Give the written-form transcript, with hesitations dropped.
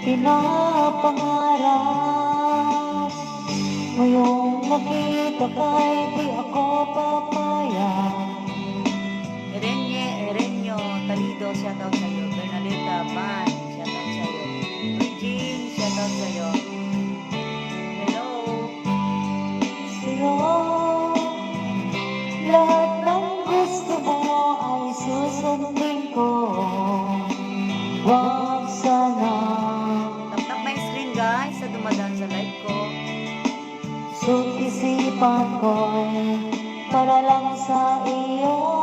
pinapangarap. Ngayong makita ka'y di ako papayag. Erenyo, Talido, shoutout sa'yo. Bernadetta, Van, shoutout sa'yo. Regine, shoutout sa'yo. Hello. Sa'yo, lahat ng gusto mo ay susundin ko. Wag sana Tap-tap my screen guys sa dumadaan sa live ko. su't isipan ko'y para lang sa iyo.